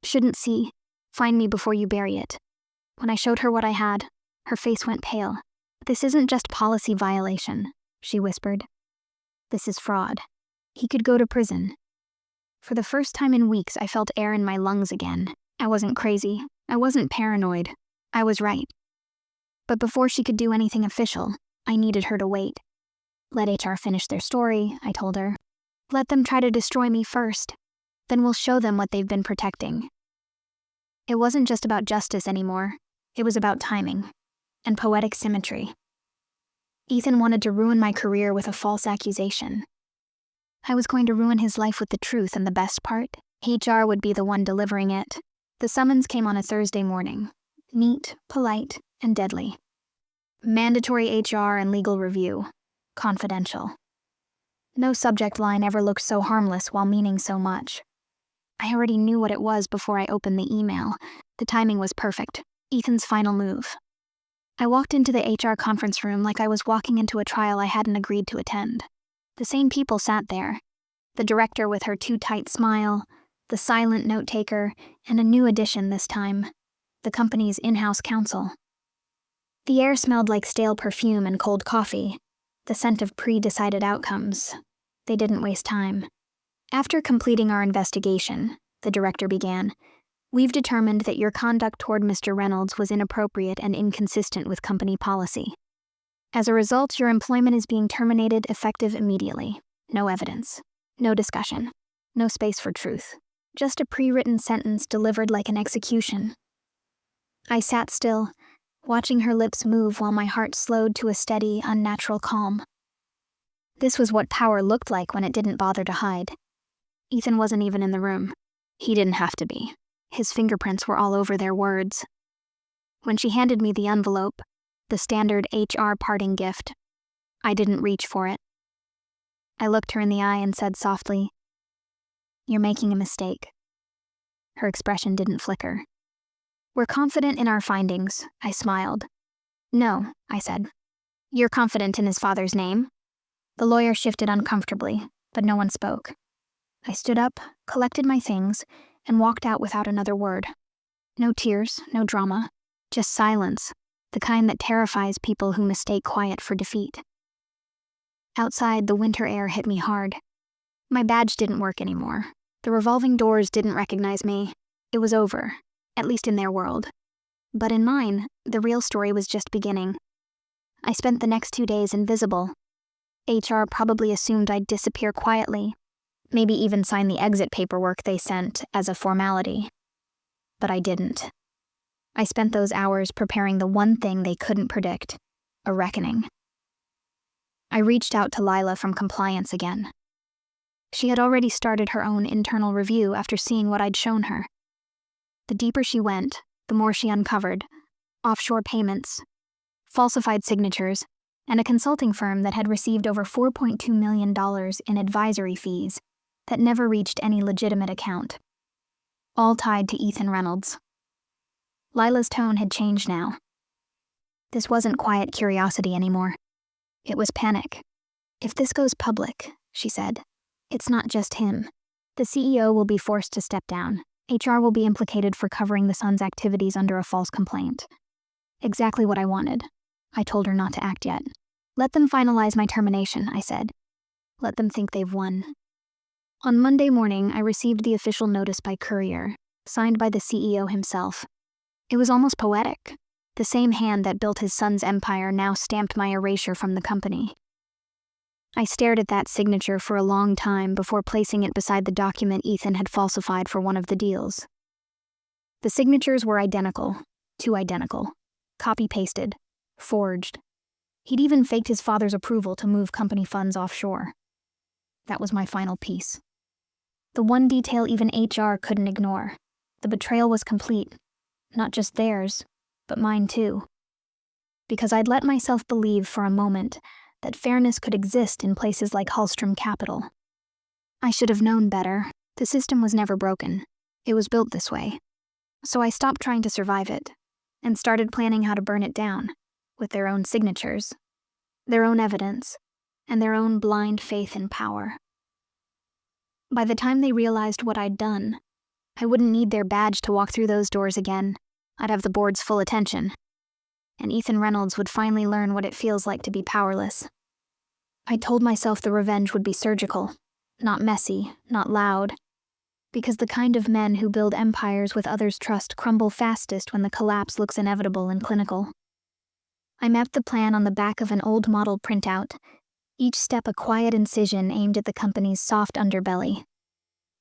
Shouldn't see. Find me before you bury it. When I showed her what I had, her face went pale. This isn't just policy violation, she whispered. This is fraud. He could go to prison. For the first time in weeks, I felt air in my lungs again. I wasn't crazy. I wasn't paranoid. I was right. But before she could do anything official, I needed her to wait. Let HR finish their story, I told her. Let them try to destroy me first. Then we'll show them what they've been protecting. It wasn't just about justice anymore. It was about timing and poetic symmetry. Ethan wanted to ruin my career with a false accusation. I was going to ruin his life with the truth, and the best part? HR would be the one delivering it. The summons came on a Thursday morning. Neat, polite, and deadly. Mandatory HR and legal review. Confidential. No subject line ever looked so harmless while meaning so much. I already knew what it was before I opened the email. The timing was perfect. Ethan's final move. I walked into the HR conference room like I was walking into a trial I hadn't agreed to attend. The same people sat there. The director with her too tight smile, the silent note-taker, and a new addition this time, the company's in-house counsel. The air smelled like stale perfume and cold coffee, the scent of pre-decided outcomes. They didn't waste time. After completing our investigation, the director began, we've determined that your conduct toward Mr. Reynolds was inappropriate and inconsistent with company policy. As a result, your employment is being terminated effective immediately. No evidence. No discussion. No space for truth. Just a pre-written sentence delivered like an execution. I sat still, watching her lips move while my heart slowed to a steady, unnatural calm. This was what power looked like when it didn't bother to hide. Ethan wasn't even in the room. He didn't have to be. His fingerprints were all over their words. When she handed me the envelope, the standard HR parting gift, I didn't reach for it. I looked her in the eye and said softly, "You're making a mistake." Her expression didn't flicker. "We're confident in our findings," I smiled. "No," I said. "You're confident in his father's name?" The lawyer shifted uncomfortably, but no one spoke. I stood up, collected my things, and walked out without another word. No tears, no drama, just silence, the kind that terrifies people who mistake quiet for defeat. Outside, the winter air hit me hard. My badge didn't work anymore. The revolving doors didn't recognize me. It was over, at least in their world. But in mine, the real story was just beginning. I spent the next 2 days invisible. HR probably assumed I'd disappear quietly, maybe even sign the exit paperwork they sent as a formality. But I didn't. I spent those hours preparing the one thing they couldn't predict, a reckoning. I reached out to Lila from compliance again. She had already started her own internal review after seeing what I'd shown her. The deeper she went, the more she uncovered. Offshore payments, falsified signatures, and a consulting firm that had received over $4.2 million in advisory fees that never reached any legitimate account. All tied to Ethan Reynolds. Lila's tone had changed now. This wasn't quiet curiosity anymore. It was panic. "If this goes public," she said, "it's not just him. The CEO will be forced to step down. HR will be implicated for covering the son's activities under a false complaint." Exactly what I wanted. I told her not to act yet. "Let them finalize my termination," I said. "Let them think they've won." On Monday morning, I received the official notice by courier, signed by the CEO himself. It was almost poetic. The same hand that built his son's empire now stamped my erasure from the company. I stared at that signature for a long time before placing it beside the document Ethan had falsified for one of the deals. The signatures were identical, too identical, copy-pasted, forged. He'd even faked his father's approval to move company funds offshore. That was my final piece. The one detail even HR couldn't ignore. The betrayal was complete. Not just theirs, but mine too. Because I'd let myself believe for a moment that fairness could exist in places like Hallstrom Capital. I should have known better. The system was never broken. It was built this way. So I stopped trying to survive it, and started planning how to burn it down, with their own signatures, their own evidence, and their own blind faith in power. By the time they realized what I'd done, I wouldn't need their badge to walk through those doors again. I'd have the board's full attention. And Ethan Reynolds would finally learn what it feels like to be powerless. I told myself the revenge would be surgical, not messy, not loud. Because the kind of men who build empires with others' trust crumble fastest when the collapse looks inevitable and clinical. I mapped the plan on the back of an old model printout, each step a quiet incision aimed at the company's soft underbelly.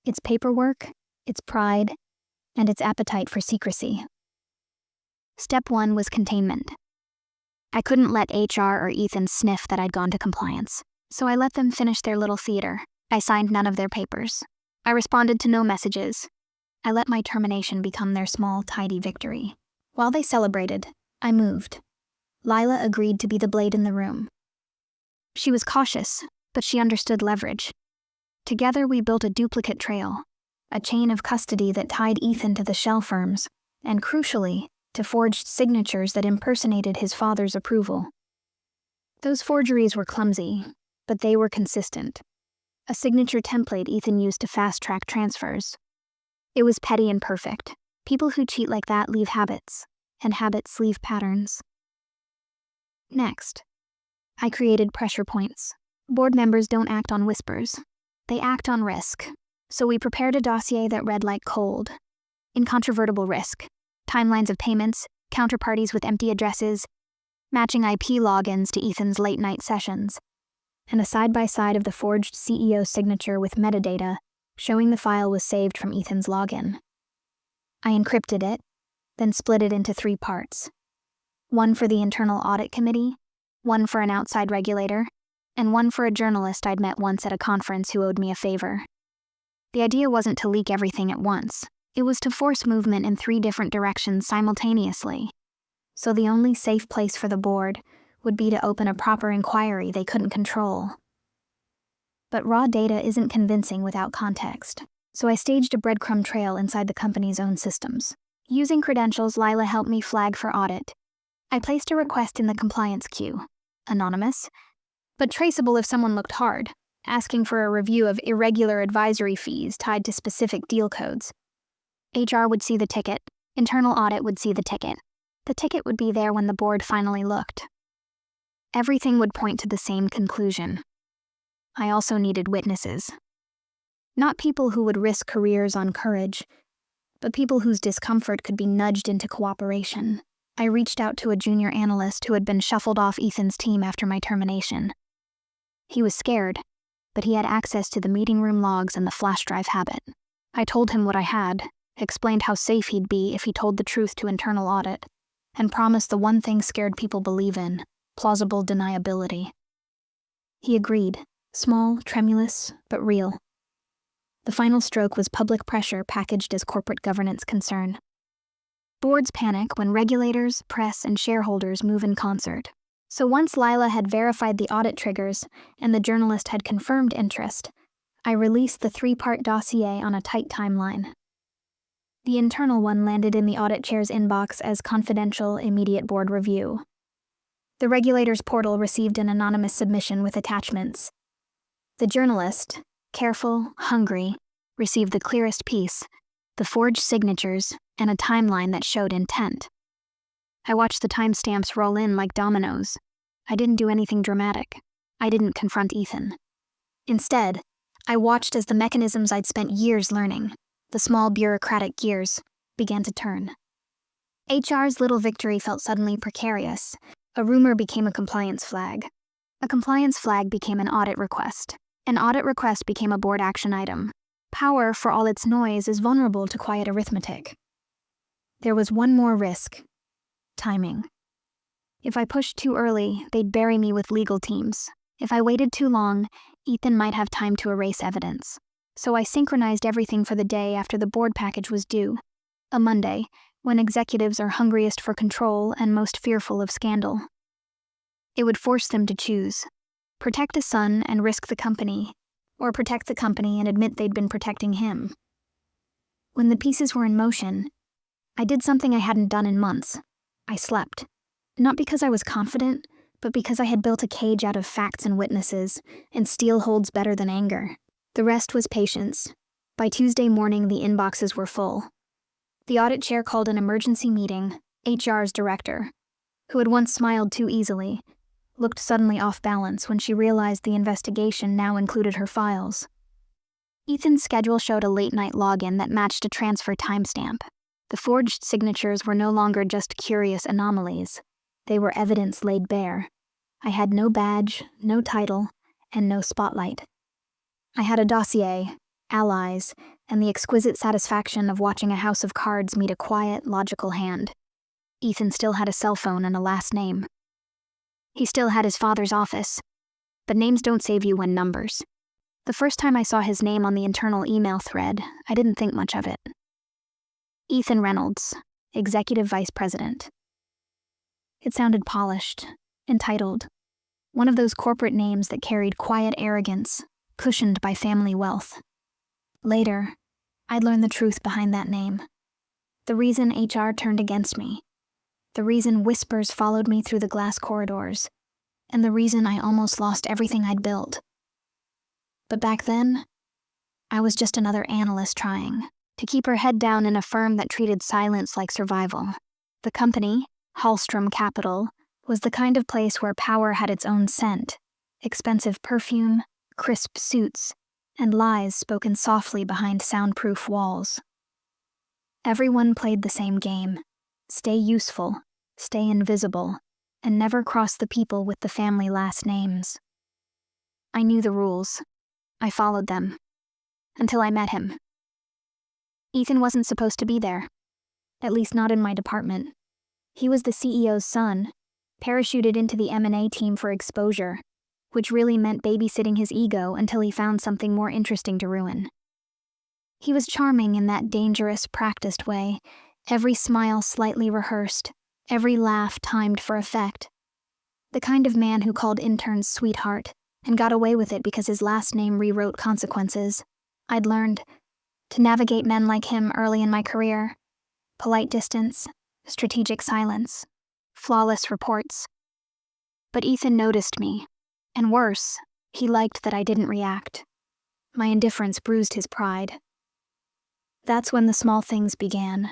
Its paperwork, its pride, and its appetite for secrecy. Step 1 was containment. I couldn't let HR or Ethan sniff that I'd gone to compliance, so I let them finish their little theater. I signed none of their papers. I responded to no messages. I let my termination become their small, tidy victory. While they celebrated, I moved. Lila agreed to be the blade in the room. She was cautious, but she understood leverage. Together we built a duplicate trail, a chain of custody that tied Ethan to the shell firms, and crucially, to forged signatures that impersonated his father's approval. Those forgeries were clumsy, but they were consistent. A signature template Ethan used to fast-track transfers. It was petty and perfect. People who cheat like that leave habits, and habits leave patterns. Next, I created pressure points. Board members don't act on whispers. They act on risk. So we prepared a dossier that read like cold. Incontrovertible risk. Timelines of payments, counterparties with empty addresses, matching IP logins to Ethan's late-night sessions, and a side-by-side of the forged CEO signature with metadata showing the file was saved from Ethan's login. I encrypted it, then split it into 3 parts. One for the internal audit committee, one for an outside regulator, and one for a journalist I'd met once at a conference who owed me a favor. The idea wasn't to leak everything at once. It was to force movement in 3 different directions simultaneously. So the only safe place for the board would be to open a proper inquiry they couldn't control. But raw data isn't convincing without context, so I staged a breadcrumb trail inside the company's own systems. Using credentials Lila helped me flag for audit, I placed a request in the compliance queue, anonymous, but traceable if someone looked hard, asking for a review of irregular advisory fees tied to specific deal codes. HR would see the ticket, internal audit would see the ticket. The ticket would be there when the board finally looked. Everything would point to the same conclusion. I also needed witnesses. Not people who would risk careers on courage, but people whose discomfort could be nudged into cooperation. I reached out to a junior analyst who had been shuffled off Ethan's team after my termination. He was scared, but he had access to the meeting room logs and the flash drive habit. I told him what I had, explained how safe he'd be if he told the truth to internal audit, and promised the one thing scared people believe in, plausible deniability. He agreed, small, tremulous, but real. The final stroke was public pressure packaged as corporate governance concern. Boards panic when regulators, press, and shareholders move in concert. So once Lila had verified the audit triggers and the journalist had confirmed interest, I released the 3-part dossier on a tight timeline. The internal one landed in the audit chair's inbox as confidential, immediate board review. The regulator's portal received an anonymous submission with attachments. The journalist, careful, hungry, received the clearest piece, the forged signatures, and a timeline that showed intent. I watched the timestamps roll in like dominoes. I didn't do anything dramatic. I didn't confront Ethan. Instead, I watched as the mechanisms I'd spent years learning, the small bureaucratic gears, began to turn. HR's little victory felt suddenly precarious. A rumor became a compliance flag. A compliance flag became an audit request. An audit request became a board action item. Power, for all its noise, is vulnerable to quiet arithmetic. There was one more risk. Timing. If I pushed too early, they'd bury me with legal teams. If I waited too long, Ethan might have time to erase evidence. So I synchronized everything for the day after the board package was due. A Monday, when executives are hungriest for control and most fearful of scandal. It would force them to choose. Protect a son and risk the company, or protect the company and admit they'd been protecting him. When the pieces were in motion, I did something I hadn't done in months. I slept. Not because I was confident, but because I had built a cage out of facts and witnesses, and steel holds better than anger. The rest was patience. By Tuesday morning, the inboxes were full. The audit chair called an emergency meeting. HR's director, who had once smiled too easily, looked suddenly off balance when she realized the investigation now included her files. Ethan's schedule showed a late-night login that matched a transfer timestamp. The forged signatures were no longer just curious anomalies. They were evidence laid bare. I had no badge, no title, and no spotlight. I had a dossier, allies, and the exquisite satisfaction of watching a house of cards meet a quiet, logical hand. Ethan still had a cell phone and a last name. He still had his father's office. But names don't save you when numbers. The first time I saw his name on the internal email thread, I didn't think much of it. Ethan Reynolds, Executive Vice President. It sounded polished, entitled, one of those corporate names that carried quiet arrogance, cushioned by family wealth. Later, I'd learn the truth behind that name. The reason HR turned against me. The reason whispers followed me through the glass corridors. And the reason I almost lost everything I'd built. But back then, I was just another analyst trying to keep her head down in a firm that treated silence like survival. The company, Hallstrom Capital, was the kind of place where power had its own scent, expensive perfume, crisp suits, and lies spoken softly behind soundproof walls. Everyone played the same game. Stay useful, stay invisible, and never cross the people with the family last names. I knew the rules. I followed them. Until I met him. Ethan wasn't supposed to be there. At least not in my department. He was the CEO's son, parachuted into the M&A team for exposure, which really meant babysitting his ego until he found something more interesting to ruin. He was charming in that dangerous, practiced way, every smile slightly rehearsed, every laugh timed for effect. The kind of man who called interns sweetheart and got away with it because his last name rewrote consequences. I'd learned to navigate men like him early in my career. Polite distance, strategic silence, flawless reports. But Ethan noticed me, and worse, he liked that I didn't react. My indifference bruised his pride. That's when the small things began.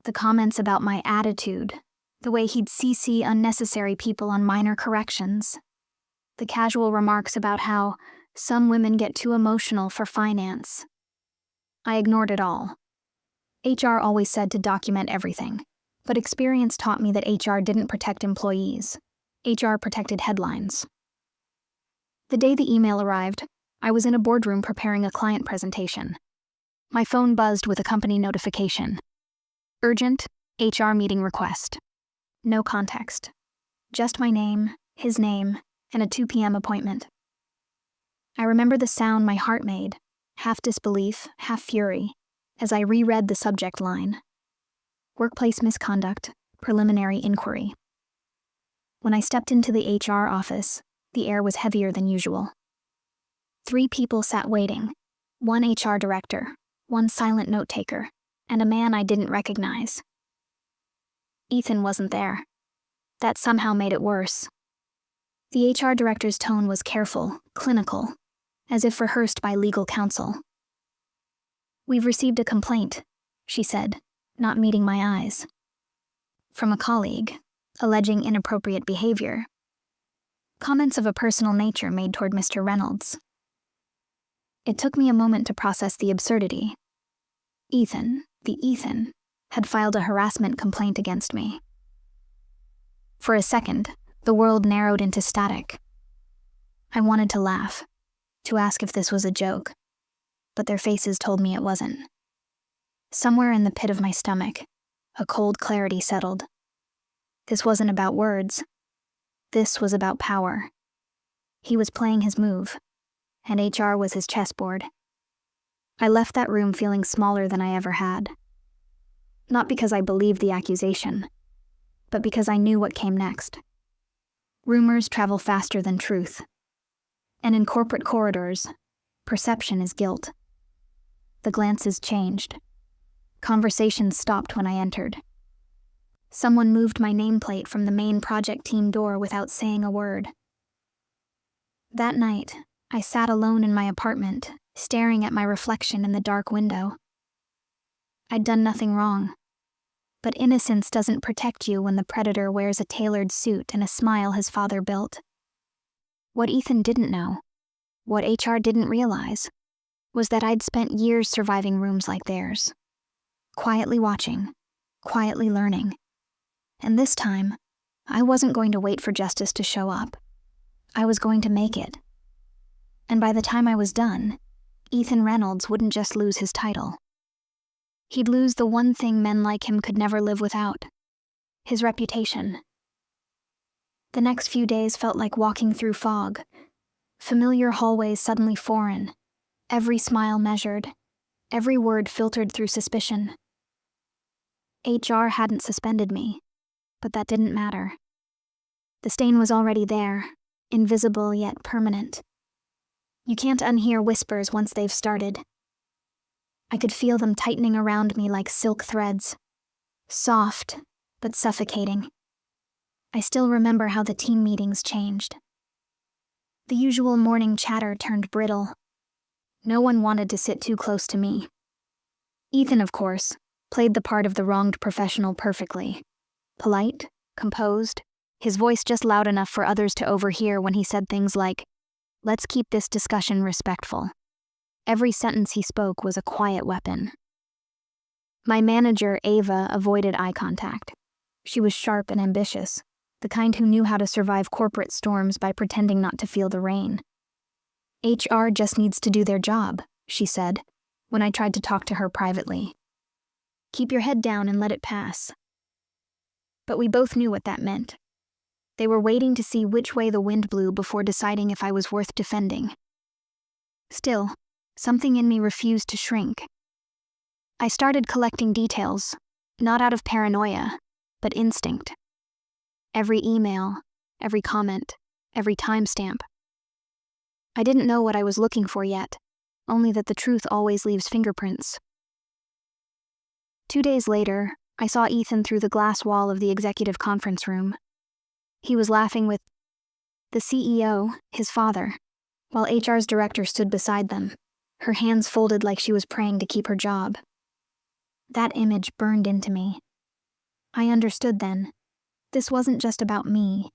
The comments about my attitude, the way he'd CC unnecessary people on minor corrections, the casual remarks about how some women get too emotional for finance. I ignored it all. HR always said to document everything, but experience taught me that HR didn't protect employees. HR protected headlines. The day the email arrived, I was in a boardroom preparing a client presentation. My phone buzzed with a company notification. Urgent, HR meeting request. No context. Just my name, his name, and a 2 p.m. appointment. I remember the sound my heart made, half disbelief, half fury, as I reread the subject line. Workplace misconduct, preliminary inquiry. When I stepped into the HR office, the air was heavier than usual. 3 people sat waiting, 1 HR director, 1 silent note-taker, and a man I didn't recognize. Ethan wasn't there. That somehow made it worse. The HR director's tone was careful, clinical, as if rehearsed by legal counsel. "We've received a complaint," she said, not meeting my eyes. "From a colleague, alleging inappropriate behavior. Comments of a personal nature made toward Mr. Reynolds." It took me a moment to process the absurdity. Ethan, had filed a harassment complaint against me. For a second, the world narrowed into static. I wanted to laugh, to ask if this was a joke, but their faces told me it wasn't. Somewhere in the pit of my stomach, a cold clarity settled. This wasn't about words. This was about power. He was playing his move, and HR was his chessboard. I left that room feeling smaller than I ever had. Not because I believed the accusation, but because I knew what came next. Rumors travel faster than truth. And in corporate corridors, perception is guilt. The glances changed. Conversations stopped when I entered. Someone moved my nameplate from the main project team door without saying a word. That night, I sat alone in my apartment, staring at my reflection in the dark window. I'd done nothing wrong. But innocence doesn't protect you when the predator wears a tailored suit and a smile his father built. What Ethan didn't know, what HR didn't realize, was that I'd spent years surviving rooms like theirs. Quietly watching, quietly learning. And this time, I wasn't going to wait for justice to show up. I was going to make it. And by the time I was done, Ethan Reynolds wouldn't just lose his title. He'd lose the one thing men like him could never live without: his reputation. The next few days felt like walking through fog. Familiar hallways suddenly foreign, every smile measured, every word filtered through suspicion. HR hadn't suspended me, but that didn't matter. The stain was already there, invisible yet permanent. You can't unhear whispers once they've started. I could feel them tightening around me like silk threads. Soft, but suffocating. I still remember how the team meetings changed. The usual morning chatter turned brittle. No one wanted to sit too close to me. Ethan, of course, played the part of the wronged professional perfectly. Polite, composed, his voice just loud enough for others to overhear when he said things like, "Let's keep this discussion respectful." Every sentence he spoke was a quiet weapon. My manager, Ava, avoided eye contact. She was sharp and ambitious, the kind who knew how to survive corporate storms by pretending not to feel the rain. HR just needs to do their job, she said, when I tried to talk to her privately. Keep your head down and let it pass. But we both knew what that meant. They were waiting to see which way the wind blew before deciding if I was worth defending. Still, something in me refused to shrink. I started collecting details, not out of paranoia, but instinct. Every email, every comment, every timestamp. I didn't know what I was looking for yet, only that the truth always leaves fingerprints. 2 days later, I saw Ethan through the glass wall of the executive conference room. He was laughing with the CEO, his father, while HR's director stood beside them, her hands folded like she was praying to keep her job. That image burned into me. I understood then. This wasn't just about me.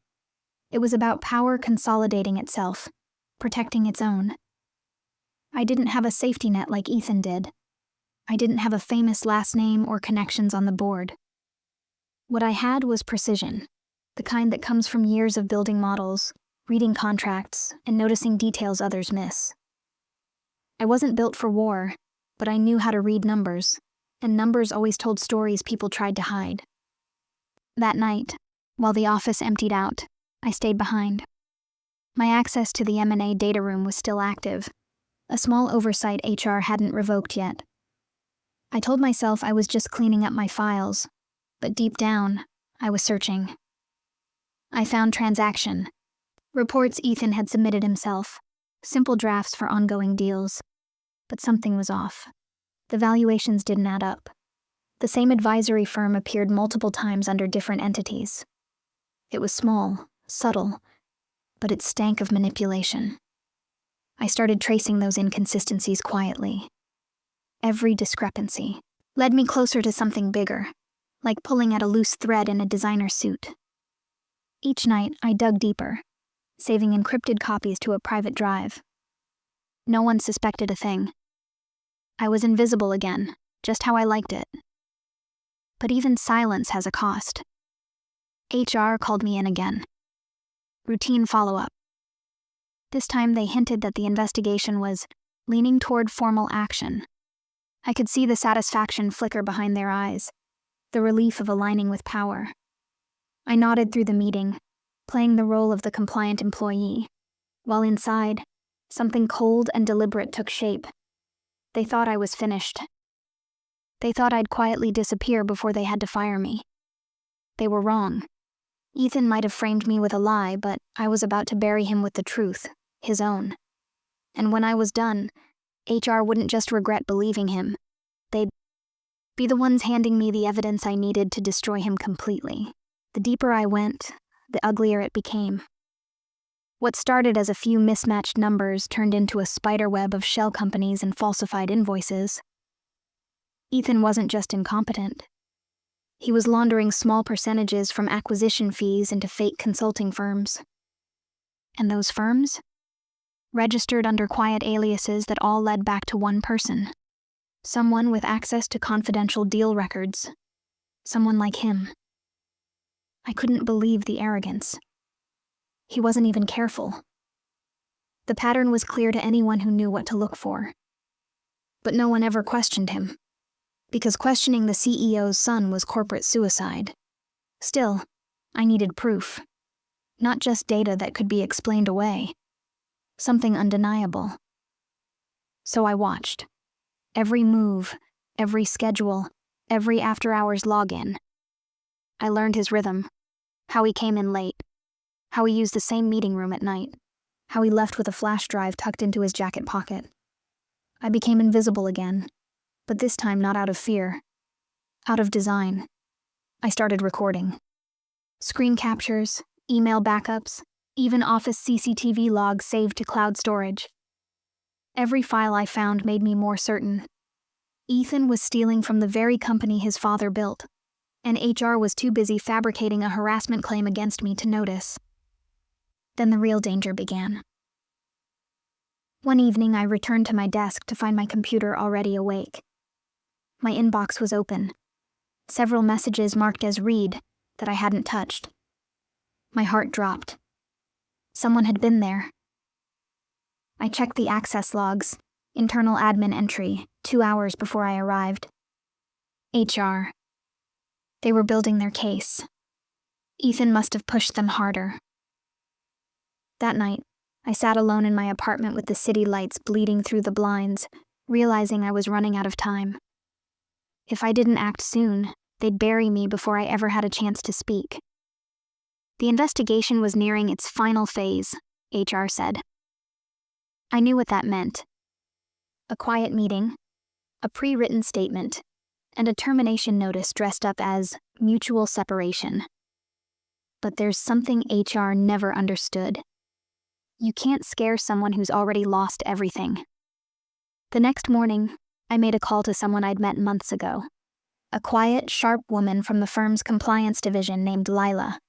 It was about power consolidating itself, protecting its own. I didn't have a safety net like Ethan did. I didn't have a famous last name or connections on the board. What I had was precision, the kind that comes from years of building models, reading contracts, and noticing details others miss. I wasn't built for war, but I knew how to read numbers, and numbers always told stories people tried to hide. That night, while the office emptied out, I stayed behind. My access to the M&A data room was still active, a small oversight HR hadn't revoked yet. I told myself I was just cleaning up my files, but deep down, I was searching. I found transaction, reports Ethan had submitted himself, simple drafts for ongoing deals. But something was off. The valuations didn't add up. The same advisory firm appeared multiple times under different entities. It was small, subtle, but it stank of manipulation. I started tracing those inconsistencies quietly. Every discrepancy led me closer to something bigger, like pulling at a loose thread in a designer suit. Each night, I dug deeper, saving encrypted copies to a private drive. No one suspected a thing. I was invisible again, just how I liked it. But even silence has a cost. HR called me in again. Routine follow-up. This time they hinted that the investigation was leaning toward formal action. I could see the satisfaction flicker behind their eyes, the relief of aligning with power. I nodded through the meeting, playing the role of the compliant employee, while inside, something cold and deliberate took shape. They thought I was finished. They thought I'd quietly disappear before they had to fire me. They were wrong. Ethan might have framed me with a lie, but I was about to bury him with the truth, his own. And when I was done, HR wouldn't just regret believing him. They'd be the ones handing me the evidence I needed to destroy him completely. The deeper I went, the uglier it became. What started as a few mismatched numbers turned into a spiderweb of shell companies and falsified invoices. Ethan wasn't just incompetent. He was laundering small percentages from acquisition fees into fake consulting firms. And those firms? Registered under quiet aliases that all led back to one person. Someone with access to confidential deal records. Someone like him. I couldn't believe the arrogance. He wasn't even careful. The pattern was clear to anyone who knew what to look for. But no one ever questioned him, because questioning the CEO's son was corporate suicide. Still, I needed proof. Not just data that could be explained away. Something undeniable. So I watched. Every move, every schedule, every after-hours login. I learned his rhythm, how he came in late, how he used the same meeting room at night, how he left with a flash drive tucked into his jacket pocket. I became invisible again, but this time not out of fear. Out of design. I started recording. Screen captures, email backups, even office CCTV logs saved to cloud storage. Every file I found made me more certain. Ethan was stealing from the very company his father built, and HR was too busy fabricating a harassment claim against me to notice. Then the real danger began. One evening, I returned to my desk to find my computer already awake. My inbox was open. Several messages marked as read that I hadn't touched. My heart dropped. Someone had been there. I checked the access logs, internal admin entry, 2 hours before I arrived. HR. They were building their case. Ethan must have pushed them harder. That night, I sat alone in my apartment with the city lights bleeding through the blinds, realizing I was running out of time. If I didn't act soon, they'd bury me before I ever had a chance to speak. The investigation was nearing its final phase, HR said. I knew what that meant. A quiet meeting, a pre-written statement, and a termination notice dressed up as mutual separation. But there's something HR never understood. You can't scare someone who's already lost everything. The next morning, I made a call to someone I'd met months ago. A quiet, sharp woman from the firm's compliance division named Lila.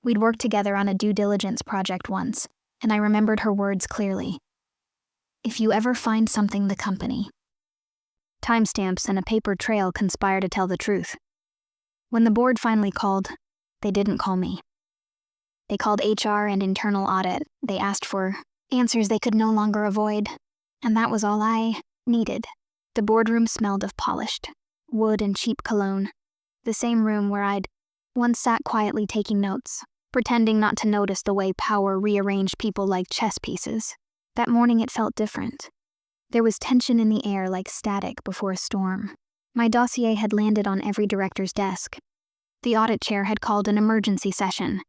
We'd worked together on a due diligence project once, and I remembered her words clearly. If you ever find something the company. Timestamps and a paper trail conspire to tell the truth. When the board finally called, they didn't call me. They called HR and internal audit. They asked for answers they could no longer avoid, and that was all I needed. The boardroom smelled of polished wood and cheap cologne, the same room where I'd once sat quietly taking notes, pretending not to notice the way power rearranged people like chess pieces. That morning it felt different. There was tension in the air like static before a storm. My dossier had landed on every director's desk. The audit chair had called an emergency session.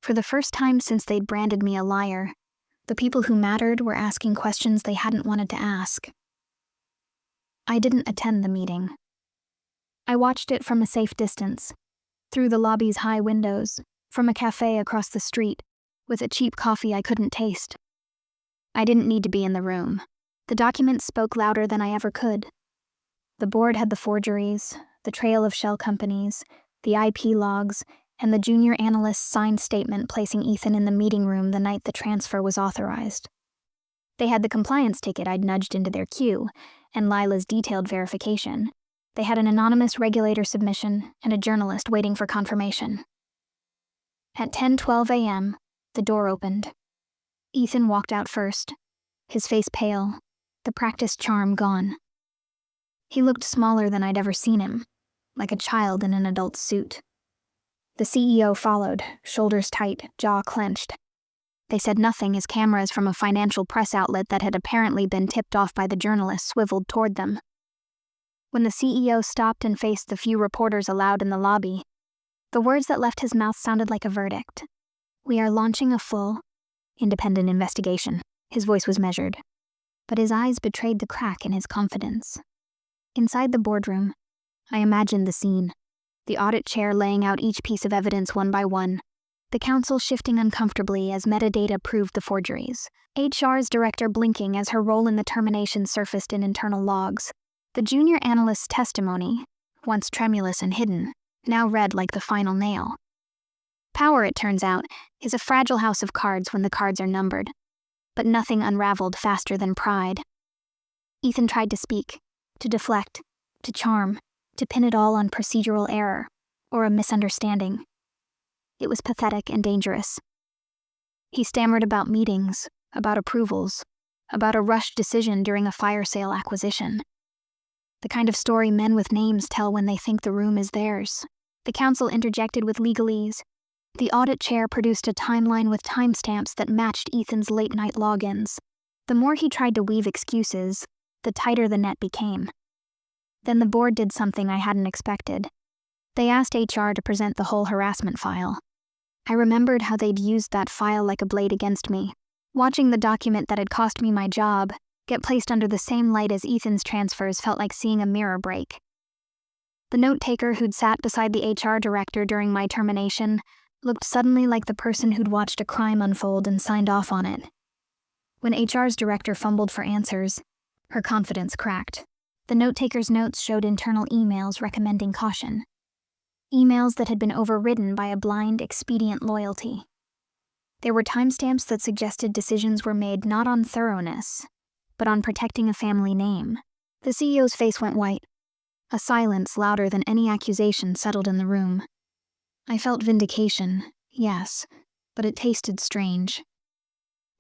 For the first time since they'd branded me a liar, the people who mattered were asking questions they hadn't wanted to ask. I didn't attend the meeting. I watched it from a safe distance, through the lobby's high windows, from a cafe across the street, with a cheap coffee I couldn't taste. I didn't need to be in the room. The documents spoke louder than I ever could. The board had the forgeries, the trail of shell companies, the IP logs, and the junior analyst's signed statement placing Ethan in the meeting room the night the transfer was authorized. They had the compliance ticket I'd nudged into their queue, and Lila's detailed verification. They had an anonymous regulator submission and a journalist waiting for confirmation. At 10:12 a.m., the door opened. Ethan walked out first, his face pale, the practiced charm gone. He looked smaller than I'd ever seen him, like a child in an adult suit. The CEO followed, shoulders tight, jaw clenched. They said nothing as cameras from a financial press outlet that had apparently been tipped off by the journalist swiveled toward them. When the CEO stopped and faced the few reporters allowed in the lobby, the words that left his mouth sounded like a verdict. We are launching a full, independent investigation. His voice was measured, but his eyes betrayed the crack in his confidence. Inside the boardroom, I imagined the scene. The audit chair laying out each piece of evidence one by one, the council shifting uncomfortably as metadata proved the forgeries, HR's director blinking as her role in the termination surfaced in internal logs. The junior analyst's testimony, once tremulous and hidden, now read like the final nail. Power, it turns out, is a fragile house of cards when the cards are numbered, but nothing unraveled faster than pride. Ethan tried to speak, to deflect, to charm, to pin it all on procedural error, or a misunderstanding. It was pathetic and dangerous. He stammered about meetings, about approvals, about a rushed decision during a fire sale acquisition. The kind of story men with names tell when they think the room is theirs. The council interjected with legalese. The audit chair produced a timeline with timestamps that matched Ethan's late-night logins. The more he tried to weave excuses, the tighter the net became. Then the board did something I hadn't expected. They asked HR to present the whole harassment file. I remembered how they'd used that file like a blade against me. Watching the document that had cost me my job get placed under the same light as Ethan's transfers felt like seeing a mirror break. The note-taker who'd sat beside the HR director during my termination looked suddenly like the person who'd watched a crime unfold and signed off on it. When HR's director fumbled for answers, her confidence cracked. The note-taker's notes showed internal emails recommending caution. Emails that had been overridden by a blind, expedient loyalty. There were timestamps that suggested decisions were made not on thoroughness, but on protecting a family name. The CEO's face went white. A silence louder than any accusation settled in the room. I felt vindication, yes, but it tasted strange.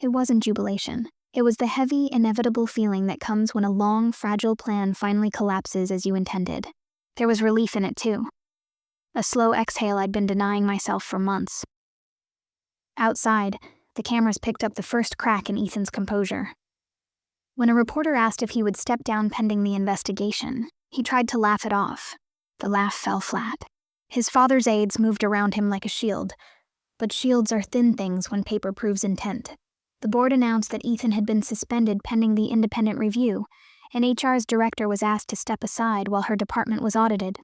It wasn't jubilation. It was the heavy, inevitable feeling that comes when a long, fragile plan finally collapses as you intended. There was relief in it, too. A slow exhale I'd been denying myself for months. Outside, the cameras picked up the first crack in Ethan's composure. When a reporter asked if he would step down pending the investigation, he tried to laugh it off. The laugh fell flat. His father's aides moved around him like a shield, but shields are thin things when paper proves intent. The board announced that Ethan had been suspended pending the independent review, and HR's director was asked to step aside while her department was audited.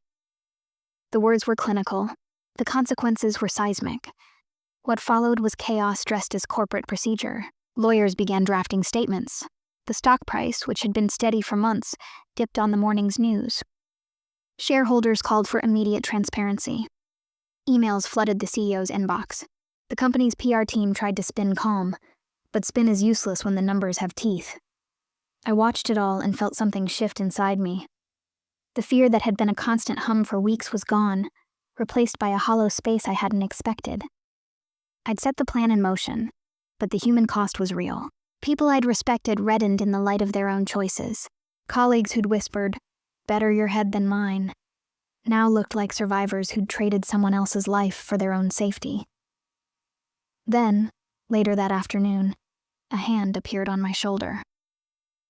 The words were clinical. The consequences were seismic. What followed was chaos dressed as corporate procedure. Lawyers began drafting statements. The stock price, which had been steady for months, dipped on the morning's news. Shareholders called for immediate transparency. Emails flooded the CEO's inbox. The company's PR team tried to spin calm, but spin is useless when the numbers have teeth. I watched it all and felt something shift inside me. The fear that had been a constant hum for weeks was gone, replaced by a hollow space I hadn't expected. I'd set the plan in motion, but the human cost was real. People I'd respected reddened in the light of their own choices. Colleagues who'd whispered, "Better your head than mine," now looked like survivors who'd traded someone else's life for their own safety. Then, later that afternoon, a hand appeared on my shoulder.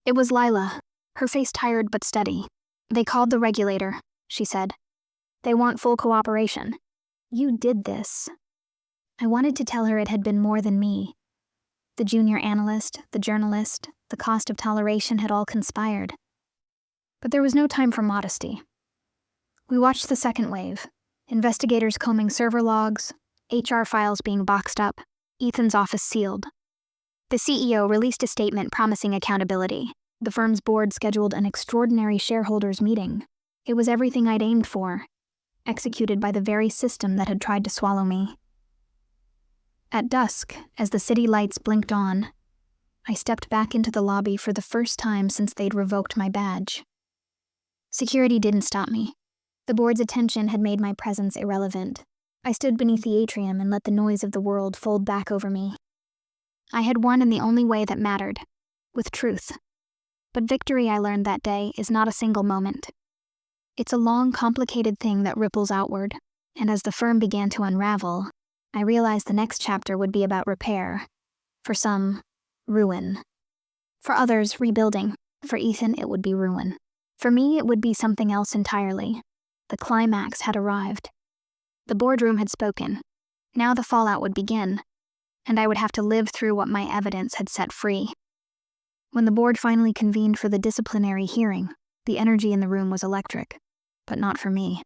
It was Lila, her face tired but steady. "They called the regulator," she said. "They want full cooperation. You did this." I wanted to tell her it had been more than me. The junior analyst, the journalist, the cost of toleration had all conspired. But there was no time for modesty. We watched the second wave, investigators combing server logs, HR files being boxed up, Ethan's office sealed. The CEO released a statement promising accountability. The firm's board scheduled an extraordinary shareholders' meeting. It was everything I'd aimed for, executed by the very system that had tried to swallow me. At dusk, as the city lights blinked on, I stepped back into the lobby for the first time since they'd revoked my badge. Security didn't stop me. The board's attention had made my presence irrelevant. I stood beneath the atrium and let the noise of the world fold back over me. I had won in the only way that mattered, with truth. But victory, I learned that day, is not a single moment. It's a long, complicated thing that ripples outward, and as the firm began to unravel, I realized the next chapter would be about repair. For some, ruin. For others, rebuilding. For Ethan, it would be ruin. For me, it would be something else entirely. The climax had arrived. The boardroom had spoken. Now the fallout would begin, and I would have to live through what my evidence had set free. When the board finally convened for the disciplinary hearing, the energy in the room was electric, but not for me.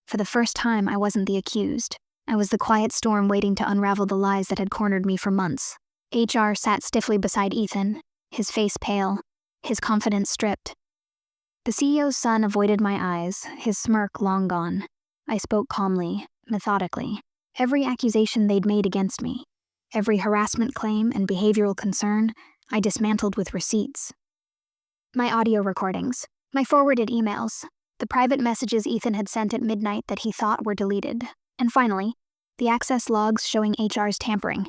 For the first time, I wasn't the accused. I was the quiet storm waiting to unravel the lies that had cornered me for months. HR sat stiffly beside Ethan, his face pale, his confidence stripped. The CEO's son avoided my eyes, his smirk long gone. I spoke calmly, methodically. Every accusation they'd made against me, every harassment claim and behavioral concern, I dismantled with receipts. My audio recordings, my forwarded emails, the private messages Ethan had sent at midnight that he thought were deleted, and finally, the access logs showing HR's tampering.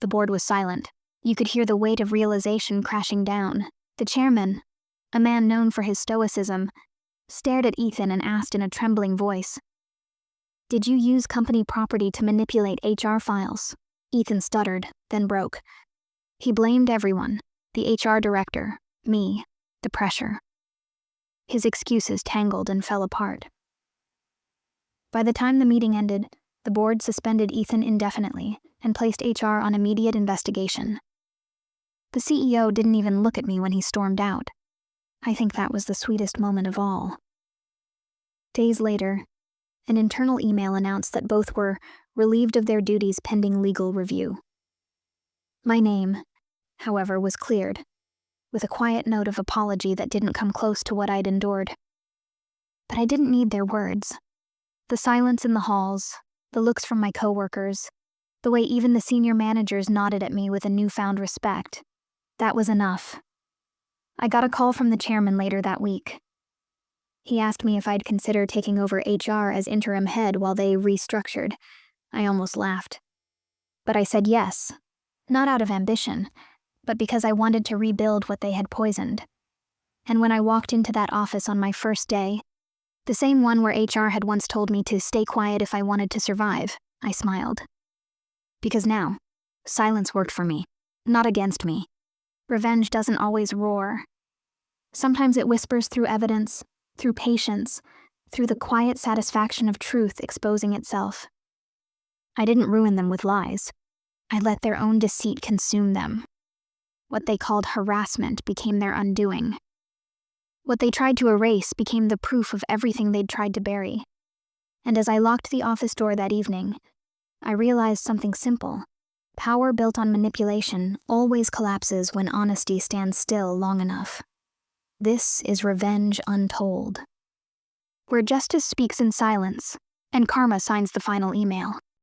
The board was silent. You could hear the weight of realization crashing down. The chairman, a man known for his stoicism, stared at Ethan and asked in a trembling voice, "Did you use company property to manipulate HR files?" Ethan stuttered, then broke. He blamed everyone, the HR director, me, the pressure. His excuses tangled and fell apart. By the time the meeting ended, the board suspended Ethan indefinitely and placed HR on immediate investigation. The CEO didn't even look at me when he stormed out. I think that was the sweetest moment of all. Days later, an internal email announced that both were relieved of their duties pending legal review. My name, however, was cleared, with a quiet note of apology that didn't come close to what I'd endured. But I didn't need their words. The silence in the halls, the looks from my coworkers, the way even the senior managers nodded at me with a newfound respect, that was enough. I got a call from the chairman later that week. He asked me if I'd consider taking over HR as interim head while they restructured. I almost laughed. But I said yes, not out of ambition, but because I wanted to rebuild what they had poisoned. And when I walked into that office on my first day, the same one where HR had once told me to stay quiet if I wanted to survive, I smiled. Because now, silence worked for me, not against me. Revenge doesn't always roar. Sometimes it whispers through evidence, through patience, through the quiet satisfaction of truth exposing itself. I didn't ruin them with lies. I let their own deceit consume them. What they called harassment became their undoing. What they tried to erase became the proof of everything they'd tried to bury. And as I locked the office door that evening, I realized something simple. Power built on manipulation always collapses when honesty stands still long enough. This is revenge untold, where justice speaks in silence, and karma signs the final email.